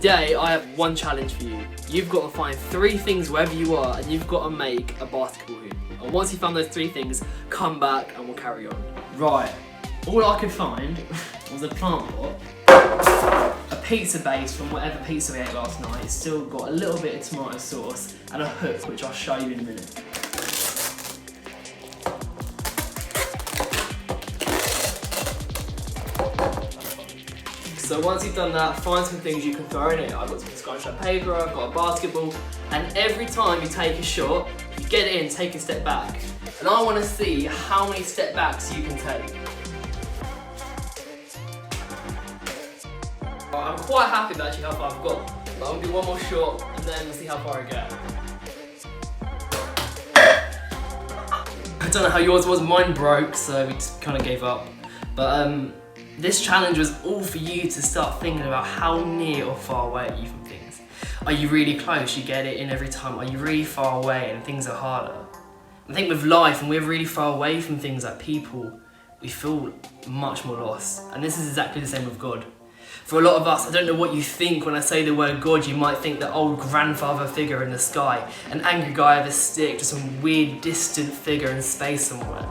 Today I have one challenge for you. You've got to find 3 things wherever you are and you've got to make a basketball hoop. And once you've found those 3 things, come back and we'll carry on. Right, all I could find was a plant pot, a pizza base from whatever pizza we ate last night. It's still got a little bit of tomato sauce and a hook, which I'll show you in a minute. So once you've done that, find some things you can throw in it. I've got some scratch paper, I've got a basketball, and every time you take a shot, you get it in, take a step back. And I want to see how many step backs you can take. I'm quite happy with actually how far I've got. But I'm going to do one more shot and then we'll see how far I get. I don't know how yours was, mine broke, so we just kind of gave up. But this challenge was all for you to start thinking about how near or far away are you from things. Are you really close? You get it in every time. Are you really far away and things are harder? I think with life, when we're really far away from things like people, we feel much more lost. And this is exactly the same with God. For a lot of us, I don't know what you think when I say the word God. You might think the old grandfather figure in the sky, an angry guy with a stick, just some weird distant figure in space somewhere.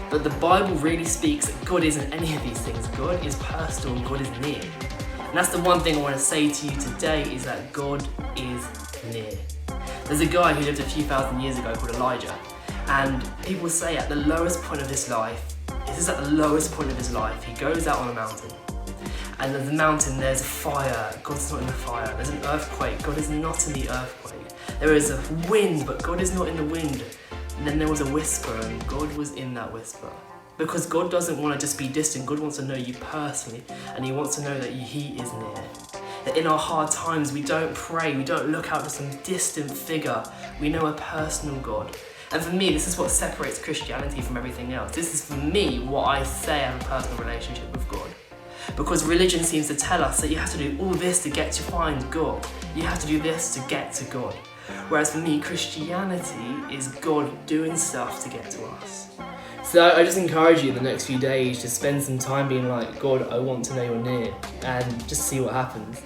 But the Bible really speaks that God isn't any of these things. God is personal and God is near. And that's the one thing I want to say to you today, is that God is near. There's a guy who lived a few thousand years ago called Elijah, and people say at the lowest point of his life, he goes out on a mountain. And at the mountain there's a fire, God's not in the fire. There's an earthquake, God is not in the earthquake. There is a wind, but God is not in the wind. And then there was a whisper, and God was in that whisper. Because God doesn't want to just be distant, God wants to know you personally, and He wants to know that He is near. That in our hard times we don't pray, we don't look out to some distant figure, we know a personal God. And for me, this is what separates Christianity from everything else. This is for me what I say I have a personal relationship with God. Because religion seems to tell us that you have to do all this to get to find God. You have to do this to get to God. Whereas for me, Christianity is God doing stuff to get to us. So I just encourage you in the next few days to spend some time being like, God, I want to know you're near, and just see what happens.